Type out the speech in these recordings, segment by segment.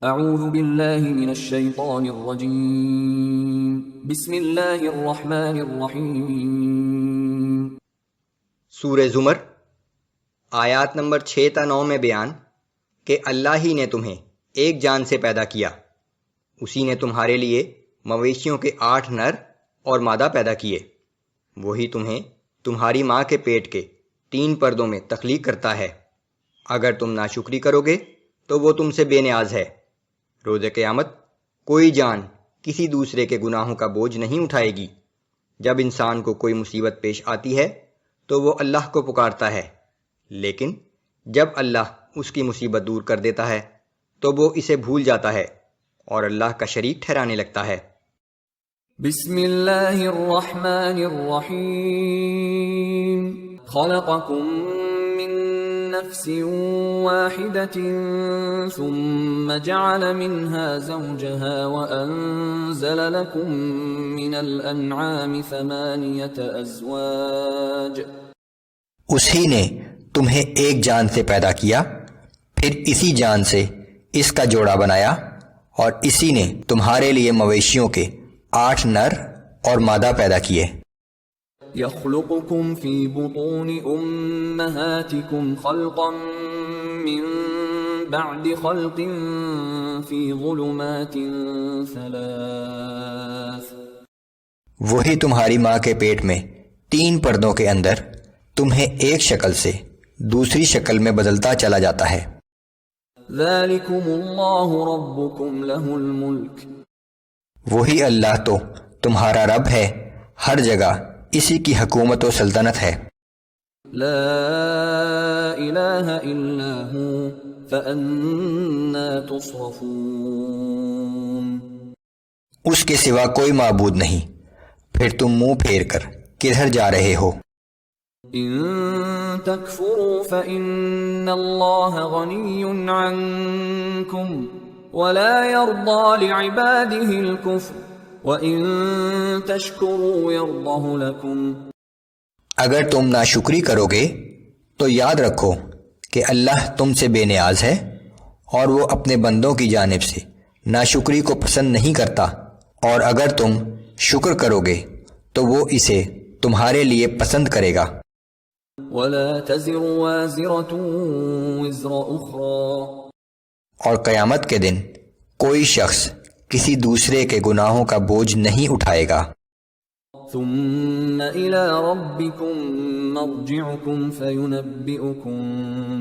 اعوذ باللہ من الشیطان الرجیم بسم اللہ الرحمن الرحیم۔ سورہ زمر آیات نمبر 6 تا 9 میں بیان کہ اللہ ہی نے تمہیں ایک جان سے پیدا کیا، اسی نے تمہارے لیے مویشیوں کے 8 نر اور مادہ پیدا کیے، وہی تمہیں تمہاری ماں کے پیٹ کے 3 پردوں میں تخلیق کرتا ہے۔ اگر تم ناشکری کرو گے تو وہ تم سے بے نیاز ہے۔ روز قیامت کوئی جان کسی دوسرے کے گناہوں کا بوجھ نہیں اٹھائے گی۔ جب انسان کو کوئی مصیبت پیش آتی ہے تو وہ اللہ کو پکارتا ہے، لیکن جب اللہ اس کی مصیبت دور کر دیتا ہے تو وہ اسے بھول جاتا ہے اور اللہ کا شریک ٹھہرانے لگتا ہے۔ بسم اللہ الرحمن الرحیم۔ خلقکم من نفس واحدة ثم جعل منها زوجها وأنزل لكم من الأنعام 8 أزواج۔ اسی نے تمہیں ایک جان سے پیدا کیا، پھر اسی جان سے اس کا جوڑا بنایا، اور اسی نے تمہارے لیے مویشیوں کے 8 نر اور مادہ پیدا کیے۔ يخلقكم في بطون أمهاتكم خلقا من بعد خلق في ظلمات 3۔ وہی تمہاری ماں کے پیٹ میں 3 پردوں کے اندر تمہیں ایک شکل سے دوسری شکل میں بدلتا چلا جاتا ہے۔ ذلكم اللہ ربكم له الملک۔ وہی اللہ تو تمہارا رب ہے، ہر جگہ اسی کی حکومت و سلطنت ہے۔ لا الہ الا ہو فأنا تصرفون۔ اس کے سوا کوئی معبود نہیں، پھر تم منہ پھیر کر کدھر جا رہے ہو؟ ان تکفروا فإن اللہ غنی عنکم ولا يرضى لعباده الكفر وَإِن تَشْكُرُوا يَرْضَهُ لَكُمْ۔ اگر تم ناشکری کرو گے تو یاد رکھو کہ اللہ تم سے بے نیاز ہے، اور وہ اپنے بندوں کی جانب سے ناشکری کو پسند نہیں کرتا، اور اگر تم شکر کرو گے تو وہ اسے تمہارے لیے پسند کرے گا۔ وَلَا تَزِرُ وَازِرَةٌ وِزْرَ أُخْرَى۔ اور قیامت کے دن کوئی شخص کسی دوسرے کے گناہوں کا بوجھ نہیں اٹھائے گا۔ ثم إلى ربكم مرجعكم فينبئكم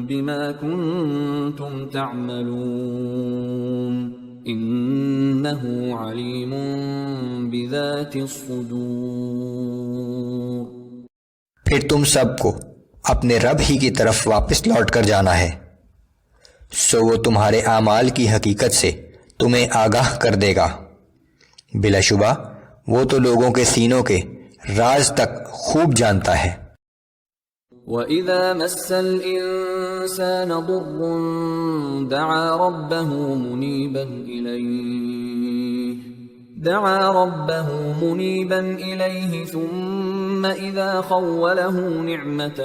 بما كنتم تعملون إنه عليم بذات الصدور۔ پھر تم سب کو اپنے رب ہی کی طرف واپس لوٹ کر جانا ہے، سو وہ تمہارے اعمال کی حقیقت سے تمہیں آگاہ کر دے گا۔ بلا شبہ وہ تو لوگوں کے سینوں کے راز تک خوب جانتا ہے۔ وَإِذَا مَسَّ الْإِنسَانَ ضُرٌّ دَعَا رَبَّهُ مُنِيبًا إِلَيْهِ ثُمَّ إِذَا خَوَّلَهُ نِعْمَةً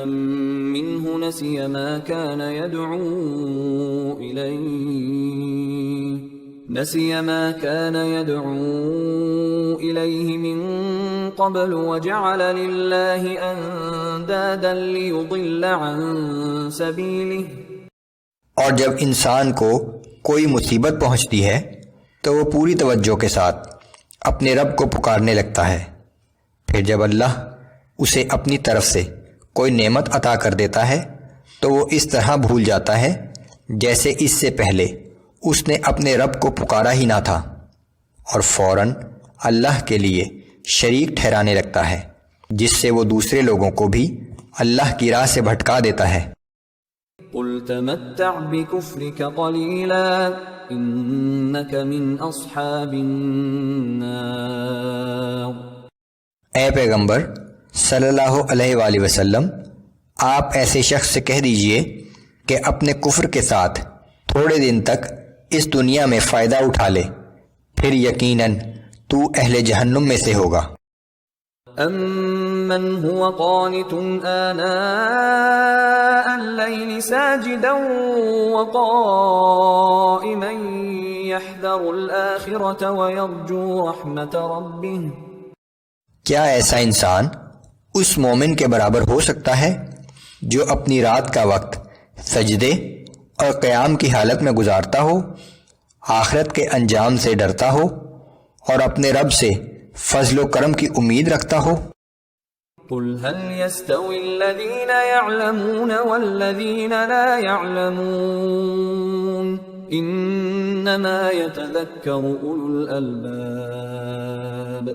مِّنْهُ نَسِيَ مَا كَانَ يدعو إليه من قبل وجعل لله أندادا ليضل عن سبيله۔ اور جب انسان کو کوئی مصیبت پہنچتی ہے تو وہ پوری توجہ کے ساتھ اپنے رب کو پکارنے لگتا ہے، پھر جب اللہ اسے اپنی طرف سے کوئی نعمت عطا کر دیتا ہے تو وہ اس طرح بھول جاتا ہے جیسے اس سے پہلے اس نے اپنے رب کو پکارا ہی نہ تھا، اور فوراً اللہ کے لیے شریک ٹھہرانے لگتا ہے، جس سے وہ دوسرے لوگوں کو بھی اللہ کی راہ سے بھٹکا دیتا ہے۔ قل تمتع بكفرك قليلا انك من اصحاب النار۔ اے پیغمبر صلی اللہ علیہ وآلہ وسلم، آپ ایسے شخص سے کہہ دیجئے کہ اپنے کفر کے ساتھ تھوڑے دن تک اس دنیا میں فائدہ اٹھا لے، پھر یقیناً تو اہل جہنم میں سے ہوگا۔ امن هو قانت آناء الليل ساجدا وقائما يحذر الآخرة ويرجو رحمة ربه کیا ایسا انسان اس مومن کے برابر ہو سکتا ہے جو اپنی رات کا وقت سجدے اور قیام کی حالت میں گزارتا ہو، آخرت کے انجام سے ڈرتا ہو اور اپنے رب سے فضل و کرم کی امید رکھتا ہو؟ قل هل يستوي الذين يعلمون والذين لا يعلمون انما يتذكر اولو الالباب۔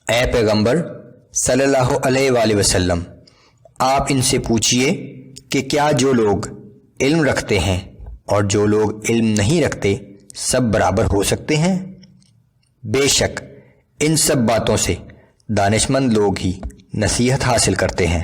اے پیغمبر صلی اللہ علیہ وآلہ وسلم، آپ ان سے پوچھئے کہ کیا جو لوگ علم رکھتے ہیں اور جو لوگ علم نہیں رکھتے سب برابر ہو سکتے ہیں؟ بے شک ان سب باتوں سے دانشمند لوگ ہی نصیحت حاصل کرتے ہیں۔